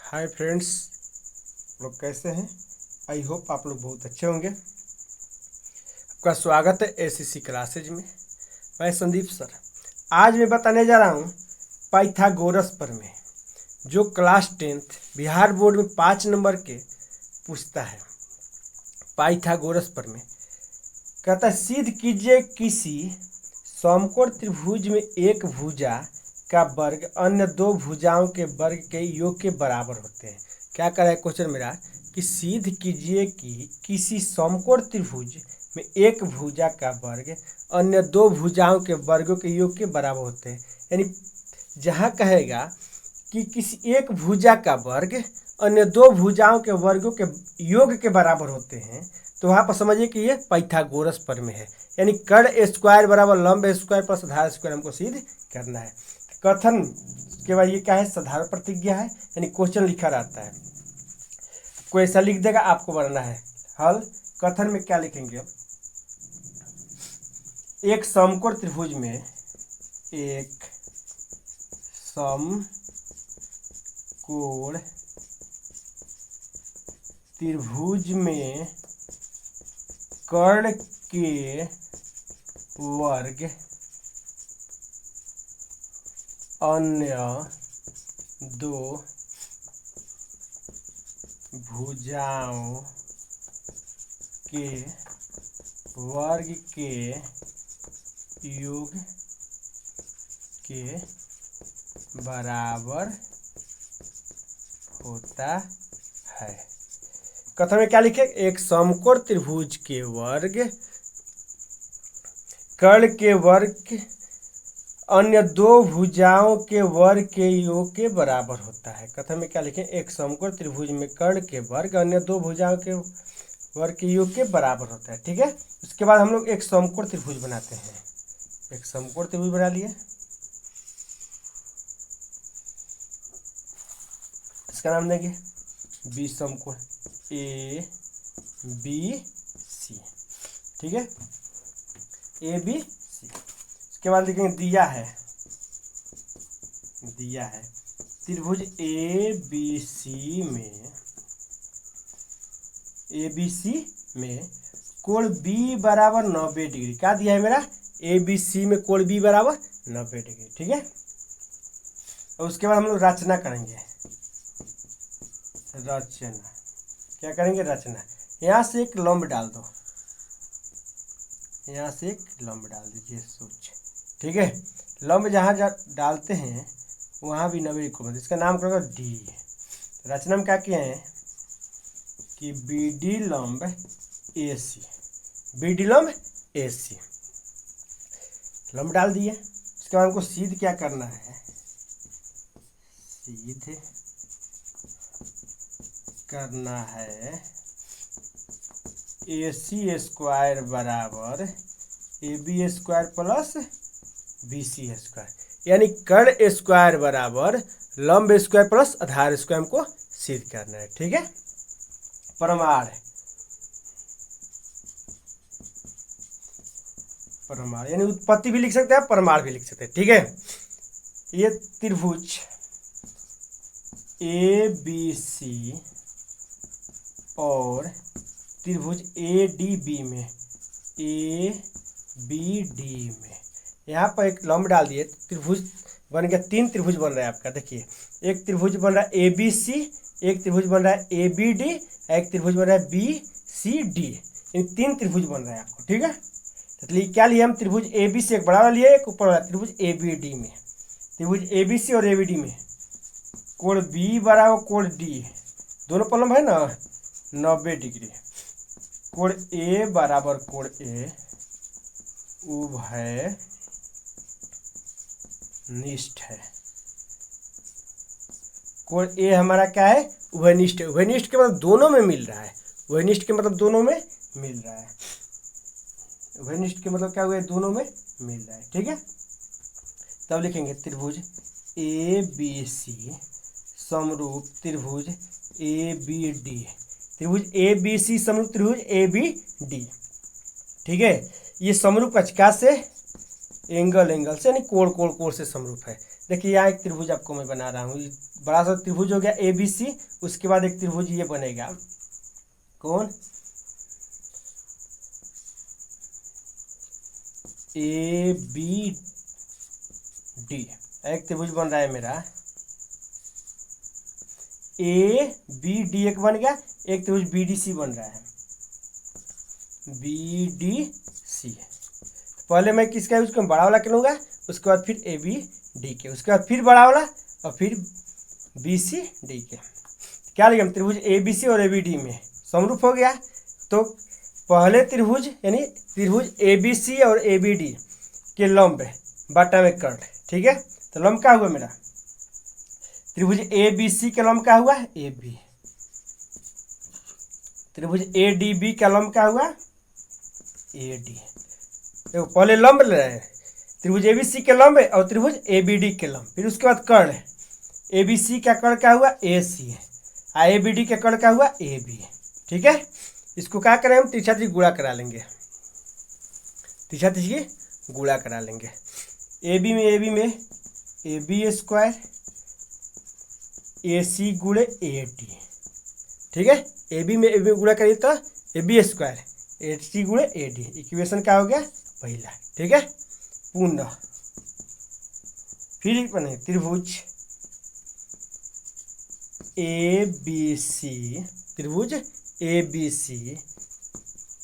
Hi friends, लोग कैसे हैं। आई होप आप लोग बहुत अच्छे होंगे। आपका स्वागत है एसीसी क्लासेज में। मैं संदीप सर। आज मैं बताने जा रहा हूँ पाइथागोरस प्रमेय, जो क्लास 10th बिहार बोर्ड में 5 नंबर के पूछता है। पाइथागोरस प्रमेय कहता है सिद्ध कीजिए किसी समकोण त्रिभुज में एक भुजा का वर्ग अन्य दो भुजाओं के वर्ग के योग के बराबर होते हैं। क्या कर रहा है क्वेश्चन मेरा कि सिद्ध कीजिए कि किसी समकोण त्रिभुज में एक भुजा का वर्ग अन्य दो भुजाओं के वर्गों के योग के बराबर होते हैं। यानी जहाँ कहेगा कि किसी एक भुजा का वर्ग अन्य दो भुजाओं के वर्गों के योग के बराबर होते हैं, तो वहाँ पर समझिए कि ये पाइथागोरस प्रमेय है। यानी कर्ण स्क्वायर बराबर लंब स्क्वायर प्लस आधार स्क्वायर हमको सिद्ध करना है। कथन के बाद ये क्या है, साधारण प्रतिज्ञा है, यानी क्वेश्चन लिखा रहता है। कोई ऐसा लिख देगा, आपको बनाना है हल। कथन में क्या लिखेंगे, एक समकोण त्रिभुज में एक समकोण त्रिभुज में कर्ण के वर्ग अन्य दो भुजाओं के वर्ग के योग के बराबर होता है। कथन में क्या लिखे, एक समकोण त्रिभुज के वर्ग कर्ण के वर्ग अन्य दो भुजाओं के वर्ग के योग के बराबर होता है। कथन में क्या लिखें, एक समकोण त्रिभुज में कर्ण के वर्ग अन्य दो भुजाओं के वर्ग के योग के बराबर होता है। ठीक है, उसके बाद हम लोग एक समकोण त्रिभुज बनाते हैं। एक समकोण त्रिभुज बना लिए, इसका नाम देंगे बी समकोण ए बी सी। ठीक है, ए बी सी। इसके बाद लिखेंगे दिया है त्रिभुज ए बी सी में कोण बी बराबर 90 डिग्री। क्या दिया है मेरा, ए बी सी में कोण बी बराबर 90 डिग्री। ठीक है, और उसके बाद हम लोग रचना करेंगे। रचना क्या करेंगे, रचना। यहाँ से एक लंब डाल दो, यहाँ से एक लंब डाल दीजिए सोच। ठीक है, लंब जहाँ डालते हैं वहाँ भी 90 डिग्री। इसका नाम करेंगे डी। रचना में क्या किए हैं कि बी डी लंब ए सी, बी डी लंब ए सी लंब डाल दिए। इसके बाद हमको सीध क्या करना है, सीध करना है ए सी स्क्वायर बराबर A B square plus B C square, यानी कर्ण स्क्वायर बराबर लंब स्क्वायर प्लस आधार स्क्वायर हमको सिद्ध करना है। ठीक है, प्रमाण यानी उत्पत्ति भी लिख सकते हैं, प्रमाण भी लिख सकते हैं। ठीक है, ये त्रिभुज ए बी सी और त्रिभुज ए डी बी में यहाँ पर एक लंब डाल दिए, त्रिभुज बन गया। 3 त्रिभुज बन रहा है आपका। देखिए, एक त्रिभुज बन रहा है ए बी सी, एक त्रिभुज बन रहा है ए बी डी, एक त्रिभुज बन रहा है बी सी डी। इन 3 त्रिभुज बन रहा है आपको। ठीक है, तो क्या लिए हम, त्रिभुज ए बी सी एक बड़ा वाला लिए, एक ऊपर वाला त्रिभुज ए बी डी में। त्रिभुज ए बी सी और ए बी डी में कोण बी बराबर कोण डी, दोनों पर लंब है ना 90 डिग्री। कोण ए बराबर कोण ए उभय निष्ठ है। कोण ए हमारा क्या है, उभयनिष्ठ है। उभयनिष्ठ के मतलब दोनों में मिल रहा है। उभयनिष्ठ के मतलब दोनों में मिल रहा है। उभयनिष्ठ के मतलब क्या हुआ, दोनों में मिल रहा है। ठीक है, तब लिखेंगे त्रिभुज ए बी सी समरूप त्रिभुज ए बी डी। त्रिभुज ए बी सी समरूप त्रिभुज ए बी डी। ठीक है, ये समरूप कक्षका से एंगल से यानी कोण से समरूप है। देखिए यहाँ एक त्रिभुज आपको मैं बना रहा हूँ, बड़ा सा त्रिभुज हो गया ABC, उसके बाद एक त्रिभुज ये बनेगा, कौन, ABD। एक त्रिभुज बन रहा है मेरा ABD, एक बन गया, एक त्रिभुज BDC बन रहा है, BDC। पहले मैं किसका यूज करूँ, बड़ा वाला के लूँगा, उसके बाद फिर ABD के, उसके बाद फिर बड़ा वाला और फिर BCD के। क्या लगे हम त्रिभुज ABC और ABD में समरूप हो गया। तो पहले त्रिभुज यानी त्रिभुज ABC और ABD के लंब बटा में कर्ण, ठीक है। तो लंब क्या हुआ मेरा, त्रिभुज ABC का लंब क्या हुआ AB, त्रिभुज ADB का लंब क्या हुआ AD। देखो पहले लंब ले रहे हैं, त्रिभुज ABC के लंब और त्रिभुज ABD के लंब, फिर उसके बाद कर्ण, ABC का कर्ण क्या हुआ AC और ABD के कर्ण क्या हुआ AB, ठीक है। इसको क्या करें हम, तिरछा तिरछी गुणा करा लेंगे, तिरछा तिरछी गुणा करा लेंगे। AB में AB स्क्वायर AC गुणे AD, ठीक है। AB में गुणा करिए तो AB स्क्वायर AC गुणे AD, इक्वेशन क्या हो गया पहला, ठीक है। पुनः फिर बने त्रिभुज ABC, त्रिभुज ABC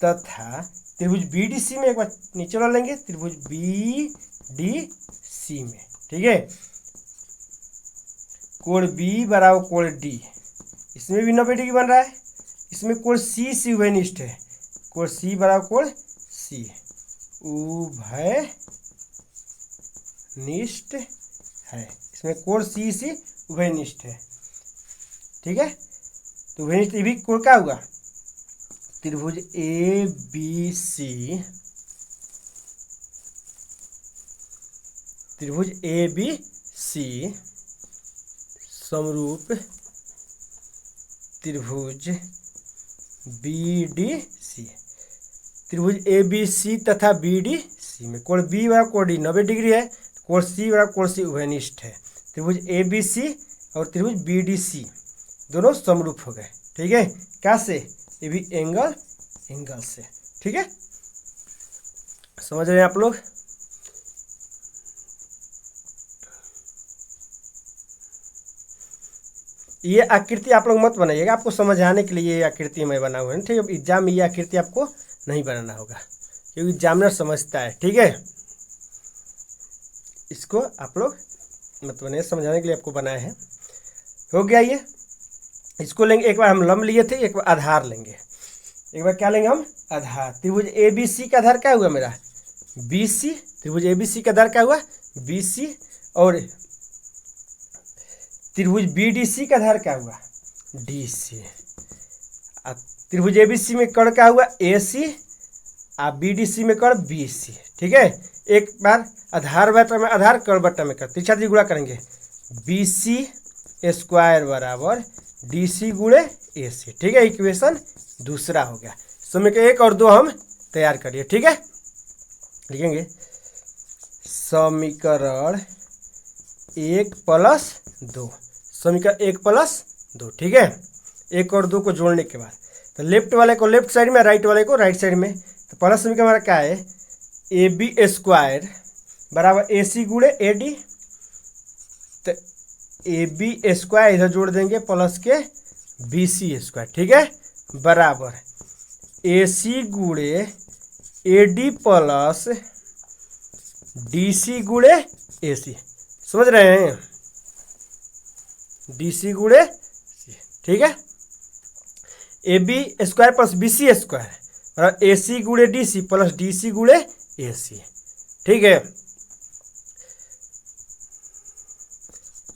तथा त्रिभुज BDC में, एक बार नीचे वाला लेंगे, त्रिभुज BDC में, ठीक है। कोण B बराबर कोण D, इसमें भी 90 डिग्री बन रहा है, इसमें कोण C उभयनिष्ठ है, कोण C बराबर कोण C उभयनिष्ठ है, इसमें कोण C उभयनिष्ठ है, ठीक है। तो उभयनिष्ठ भी कोण क्या हुआ, त्रिभुज ABC, त्रिभुज ABC समरूप त्रिभुज BDC, त्रिभुज ABC तथा BDC में कोण B बराबर कोण D 90 डिग्री है, कोण C बराबर कोण C उभयनिष्ठ है, त्रिभुज ABC और त्रिभुज BDC दोनों समरूप हो गए, ठीक है। क्या से, ये भी एंगल से, ठीक है। समझ रहे हैं आप लोग। ये आकृति आप लोग मत बनाइएगा, आपको समझाने के लिए ये आकृति मैं बना हुआ है, ठीक है। एग्जाम में ये आकृति आपको नहीं बनाना होगा क्योंकि एग्जामिनर समझता है, ठीक है। इसको आप लोग मत बनाइए, समझाने के लिए आपको बनाया है। हो गया ये, इसको लेंगे, एक बार हम लंब लिए थे, एक बार आधार लेंगे, एक बार क्या लेंगे हम आधार। त्रिभुज ABC का आधार क्या हुआ मेरा BC, त्रिभुज ABC का आधार क्या हुआ BC, और त्रिभुज BDC का आधार क्या हुआ DC। त्रिभुज ABC में कर्ण क्या हुआ AC और BDC में कर्ण BC, ठीक है। एक बार आधार बटा में आधार, कर्ण बटा में कर्ण, तिरछा तिरछी गुणा करेंगे, BC स्क्वायर बराबर DC गुणे AC, ठीक है। इक्वेशन दूसरा हो गया। समीकरण 1 और 2 हम तैयार करिए, ठीक है। लिखेंगे समीकरण 1 प्लस 2, समीकरण 1 प्लस 2, ठीक है। 1 और 2 को जोड़ने के बाद तो लेफ्ट वाले को लेफ्ट साइड में, राइट वाले को राइट साइड में। तो पहला समीकरण हमारा क्या है, AB स्क्वायर बराबर AC गुणे AD, तो AB स्क्वायर इधर जोड़ देंगे प्लस के BC स्क्वायर, ठीक है, बराबर AC गुणे AD प्लस DC गुणे AC। समझ रहे हैं, DC गुणे, ठीक है। AB square plus BC square और AC गुणे DC प्लस DC गुणे AC, ठीक है।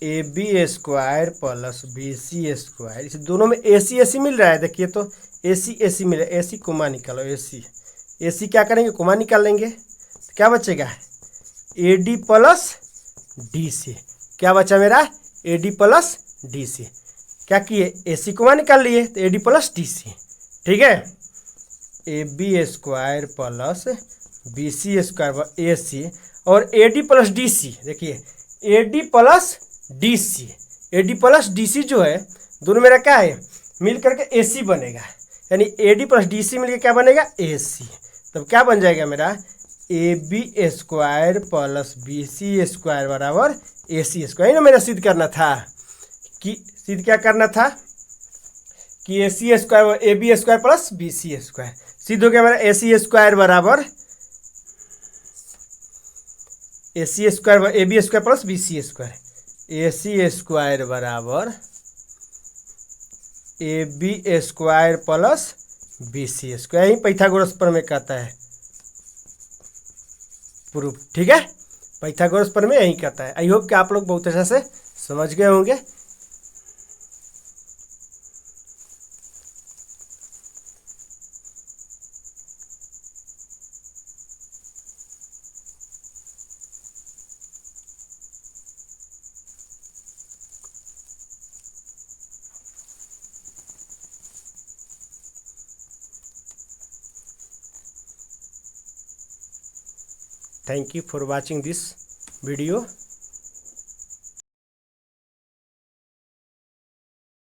AB square plus BC square, इस दोनों में AC मिल रहा है, देखिए तो AC मिल रहा है, AC कोमा निकालो, AC क्या करेंगे कोमा निकाल लेंगे, तो क्या बचेगा AD प्लस DC, क्या बचा मेरा AD प्लस DC, क्या किए AC कोमा निकाल लिए तो AD प्लस DC, ठीक है। AB square plus BC square AC और AD प्लस DC, देखिए AD plus DC, AD plus DC जो है दोनों मेरा क्या है, मिल करके AC बनेगा, यानी AD प्लस DC मिलकर क्या बनेगा, AC। तब क्या बन जाएगा मेरा, AB square plus BC square बराबर AC स्क्वायर। ना मेरा सिद्ध करना था कि सिद्ध क्या करना था कि AC square AB square plus BC square. सिद्ध हो गया मेरा AC स्क्वायर बराबर AC square AB square plus BC square, AC square बराबर AB square plus BC square. यही पाइथागोरस प्रमेय कहता है प्रूफ। ठीक है, पाइथागोरस प्रमेय यही कहता है। आई होप कि आप लोग बहुत अच्छे से समझ गए होंगे। Thank you for watching this video.